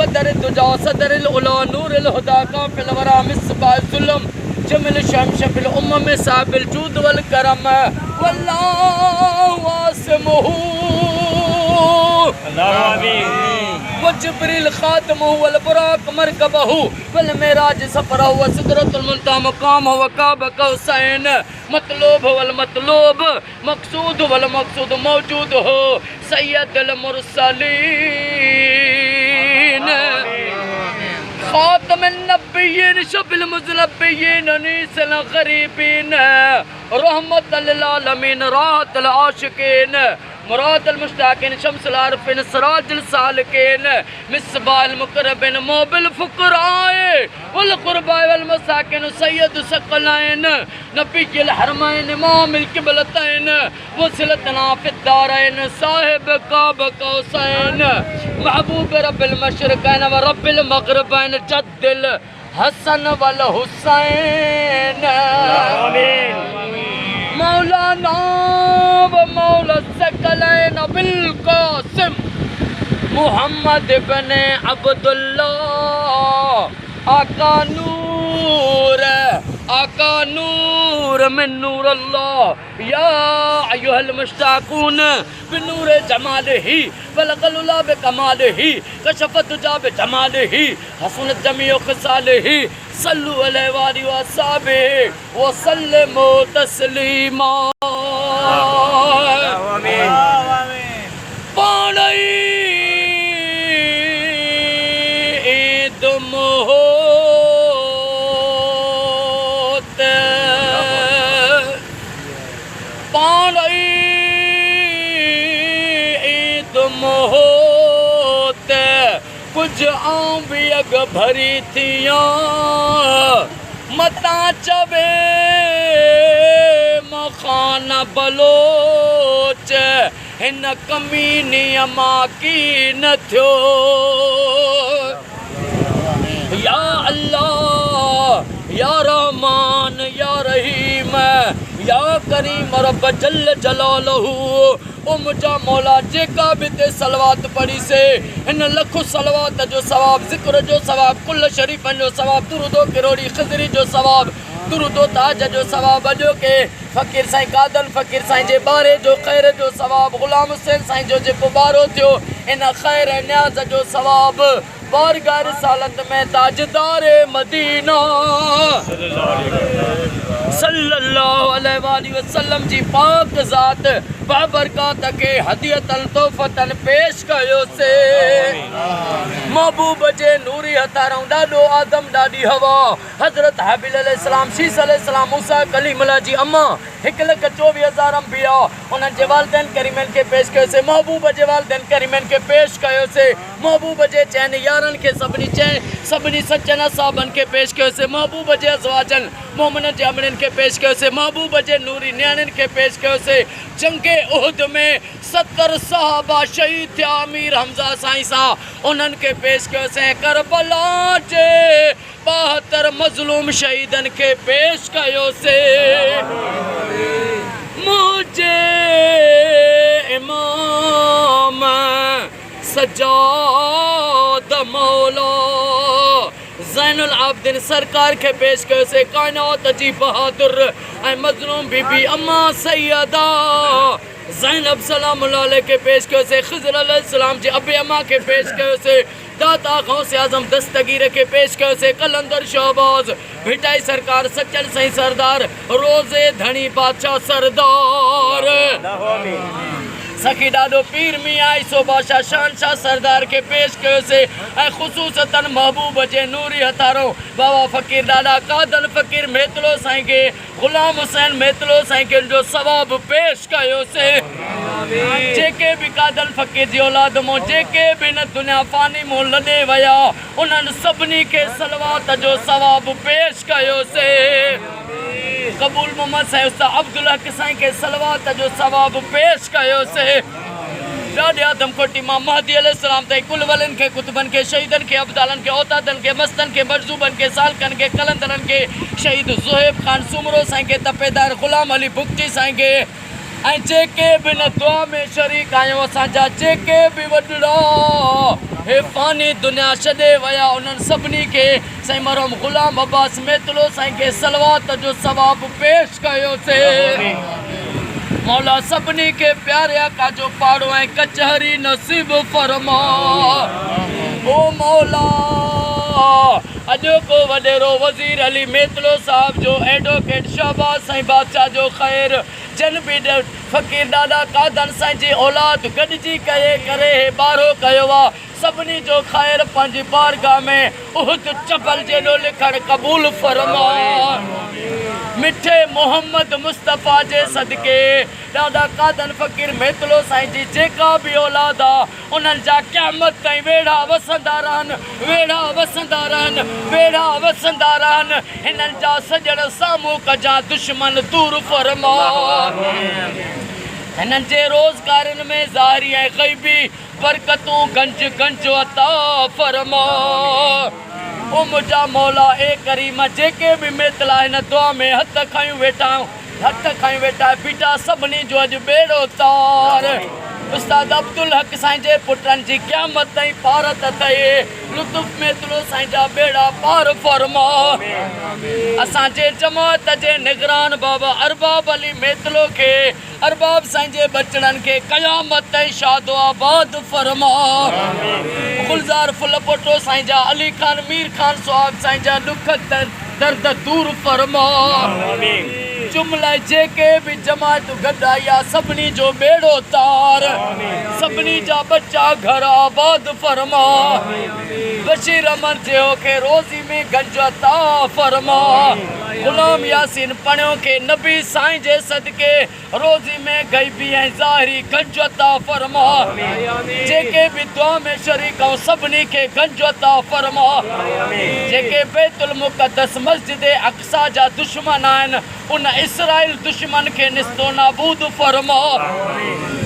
बदर तुजा सदर उला नूर हुदा काफिल वरा मिसबा जुल्म जमिल शम्स फिल उम्म साबिल जूद वल करम वल्लाहु वासिमुहु अल्लाहु आमीन वजब्रिल खातमहु वल बुराक मरकबहु वल मेराज सफरहु व सिदरतुल मुंतहा मकामहु व काब कौसैन मतलूब वल मतलूब मकसूद वल मकसूद मौजूद हो सैयदुल मुरसलीन खातमुन नबिय्यीन शफीउल मुज़नबिय्यीन अनीसल गरीबीन रहमतल लिल आलमीन राहतल आशिकीन मुरादल मुश्ताकिन शम्सुल आरिफीन सिराजुल सालिकीन मिसबाहुल मुक़र्रबीन मोबिल फुक़राए वल क़ुरबाए वल मसाकिन सय्यदुस सकलैन नबियुल हरमैन इमामुल क़िबलतैन वसिलतना फिद दारैन साहिब काब कौसैन महबूब रब्बिल मशरिक़ैन व रब्बिल मग़रिबैन जद्दिल हसन वल हुसैन आमीन मौलाना व मौला सकलैन बिल कासिम मुहम्मद इब्ने अब्दुल्लाह आका नूर मिन नूर अल्लाह या अय्युहल मुश्ताकून बिनूर जमालिही बलगलुला बिकमालिही कशफत तुजा बिजमालिही हसनत जमीउ खिसालिही सल्लु अलैहि व अस्हाबिही व सल्लिमु तस्लीमा आमीन पानी तुम हो होते कुछ आम भी अग भरी थियां मता चवे मखाना बलोच हिन कमीनी अमा की न थियो या अल्लाह या रहमान या रहीम या करीम रब जल जलालहू ओ मुझा मौला जेका भी ते सलवात पढ़ी से इन लखो सलवात जो सवाब जिक्र जो सवाब कुल शरीफन जो सवाब दुरूदो किरोड़ी खजरी जो सवाब दुरूदो ताज जो सवाब अजो के फ़कीर साईं कादल फ़कीर साईं जे बारे जो खैर जो सवाब गुलाम हुसैन साईं जो जेको बारो थियो इन खैर न्याज जो सवाब बारगाह रिसालत में ताजदार मदीना सल्लल्लाहु अलैहि वसल्लम जी पाक ज़ात बाबरकात के हदियतन तोहफ़तन पेश कयो से महबूब जे नूरी हथारों ॾाढो आदम ॾाढी हवा हज़रत हाबिल अलैहिस्सलाम शीस अलैहिस्सलाम मूसा कलीमुल्लाह जी अम्मा 1,24,000 अंबिया उन्हनि जे वालिदैन करीमनि खे पेश कयो से महबूब जे वालिदैन करीमनि खे पेश कयो से महबूब जे चइनि यारनि खे सभिनी सचनि असाबनि खे पेश कयो से महबूब जे अज़वाजनि मोमिननि जे अमड़नि खे पेश कयो से महबूब जे नूरी नियाणियुनि खे पेश कयो से जंगे उहद में 70 सहाबा शहीद थिया अमीर हमज़ा साईं सां उन्हनि खे पेश कयो से करबला जे 72 मज़लूम शहीदनि खे पेश कयो से मुझे इमाम सजाद मौला ज़ैनुल आबिदीन सरकार के पेश कयो से कायनात जी बहादुर ऐं मज़लूम बीबी अम्मा सैयदा ज़ैनब सलामुल्लाह अलैह के पेश कयो से ख़िज़र अलैहिस्सलाम जी अबे अम्मा के पेश कयो से दाता गौसे आज़म दस्तगीर के पेश कयो से कलंदर शहबाज भिटाई सरकार सचल साईं सरदार रोज़े धनी बादशाह सरदार सखी ॾाढो पीर मियां ईसो बादशाह शहनशाह सरदार के पेश कयो से ख़ुसूसतन महबूब जे नूरी हथारों बाबा फ़कीर ॾाढा कादल फ़कीर मेतलो साईं के गुलाम हुसैन मेतलो साईं के जो सवाब पेश कयो से जेके भी कादल फ़कीर जी औलाद मो जेके भी न दुनिया फ़ानी मो लॾे विया उन्हनि सभिनी खे सलवात जो सवाब पेश कयो से कबूल मोहम्मद साईं उस्ताद अब्दुल हक साईं के सलवात जो सवाब पेश कयो से ॾाढे आदमकोटी मां महदी अलैहिस्सलाम ताईं कुल वलनि खे कुतुबनि खे शहीदनि खे अब्दालनि खे औतादनि खे मस्तनि खे मर्ज़ूबनि खे सालकनि खे कलंदरनि खे शहीद ज़ुहैब ख़ान सुमरो साईं खे तपेदार ग़ुलाम अली बुगटी साईं खे ऐं जेके बि न दुआ में शरीक आहियूं असांजा जेके बि वॾड़ा हे फ़ानी दुनिया छॾे विया उन्हनि सभिनी खे साईं मरहूम ग़ुलाम अब्बास मेतलो साईं खे सलवात जो सवाबु पेश कयोसीं। मौला सभिनी के प्यारे आका जो पाड़ो ऐं कचहरी नसीब फरमा। ओ मौला अॼु को वॾेरो वज़ीर अली मेतलो साहब जो एडवोकेट शहबाज साईं बादशाह जो ख़ैर जन बि फ़क़ीर ॾाढा कादन साईं जी औलाद गॾिजी कये करे ॿारो कयो आहे सभिनी जो ख़ैर पंहिंजी बारगाह में उहद चबल जेॾो लिखणु क़बूल फरमा। मिठे मोहम्मद मुस्तफ़ा जे सदके ॾाढा कादन फ़क़ीर मेतलो साईं जी जेका बि औलाद आहे उन्हनि जा क़यामत ताईं वेड़ा वसंदा रहनि वेड़ा वसंदा रहनि वेड़ा वसंदा रहनि हिननि जा सॼण साम्हूं कजां दुश्मन दूर फरमा। हिननि जे रोज़गारनि में ज़ाहिरी ऐं ग़ैबी बरकतूं गंज गंज अता फरमा। ओ मुंहिंजा मौला ए करीम जेके बि मेतला हिन दुआ में हथ खयूं वेठा बीठा सभिनी जो अॼु बेड़ो तार। उस्ताद अब्दुल हक साईं जे पुटनि जी क़यामत ताईं पार त थिए लुत्फ़ मेतलो साईं जा बेड़ा पार फरमा। असांजे जमात जे निगरान बाबा अरबाब अली मेतलो खे अरबाब साईं जे बचड़नि खे क़यामत ताईं शादो आबाद फरमा। गुलज़ार फुल पोटो साईं जा अली खान मीर खान सुहाग साईं जा दुख दर्द दूर फरमा। जुमला जेके भी जमात गड्डाया सभिनी जो बेड़ो तार सभिनी जा बच्चा घर आबाद फरमा। बशीर अहमद जो के रोज़ी में गंज अता फरमा। गुलाम यासीन पणियो के नबी साईं जे सदके रोज़ी में गैबी ऐं ज़ाहिरी गंज अता फरमा। जेके भी दुआ में शरीक आहियूं सभिनी खे गंज अता फरमा। जेके बैतुल मुक़द्दस मस्जिद अक़सा जा दुश्मन आहिनि उन इसराइल दुश्मन के निस्तो नाबूद फरमा।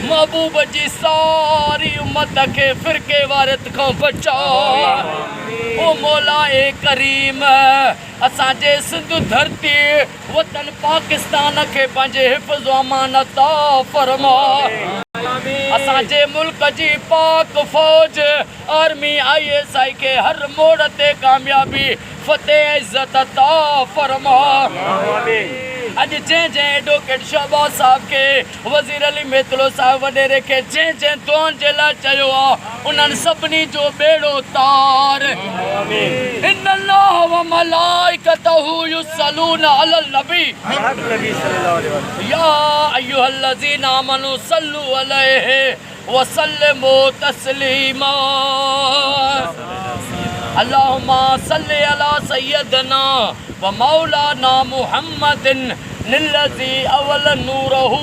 महबूब जी सारी उम्मत के फिरके वारत खां बचा। ओ मौला ए करीम असांजे सिंध धरती वतन पाकिस्तान के पंहिंजे हिफ़्ज़ अमानत फरमा। असांजे मुल्क जी पाक फौज आर्मी ISI के हर मोड़ ते कामयाबी फतेह इज़्ज़त अता फरमा। अॼु जंहिं एडवोकेट शहबाज साहब के वज़ीर अली मेतलो साहब वॾेरे के जंहिं दुआनि जे लाइ चयो आहे उन्हनि सभिनी जो बेड़ो तार। इन्नल्लाह व मलाइकतहू युसल्लूना अलल नबी या अय्युहल्लज़ीना आमनू सल्लू अलैहि व सल्लिमू तस्लीमा। अल्लाहुम्मा सल्लि अला सय्यदना व मौलाना मुहम्मदिन लिल्लज़ी अवल नूरहू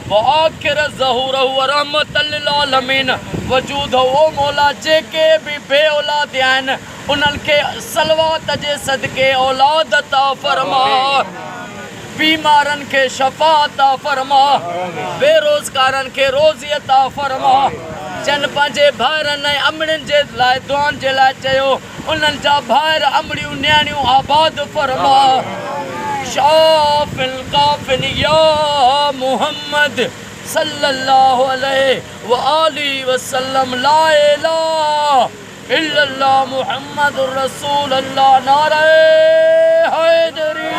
व आखिर ज़हूरहू व रहमतल लिल आलमीन वजूदहू। ओ मौला जेके भी बे औलाद आहिनि उन्हनि खे सलवात जे सदके औलाद अता फरमा। बीमारन के शफा अता फरमा। बेरोज़गारन के रोज़ी अता फरमा। जन पंहिंजे भाइरनि ऐं अमड़ियुनि जे लाइ दुआनि जे लाइ चयो उन्हनि जा भाइर अमड़ियूं न्याणियूं आबाद फरमा। शाफिल काफिल या मुहम्मद सल्लल्लाहु अलैहि व आलिहि वसल्लम ला इलाहा इल्लल्लाह मुहम्मदुर रसूलुल्लाह। नारे हैदरी।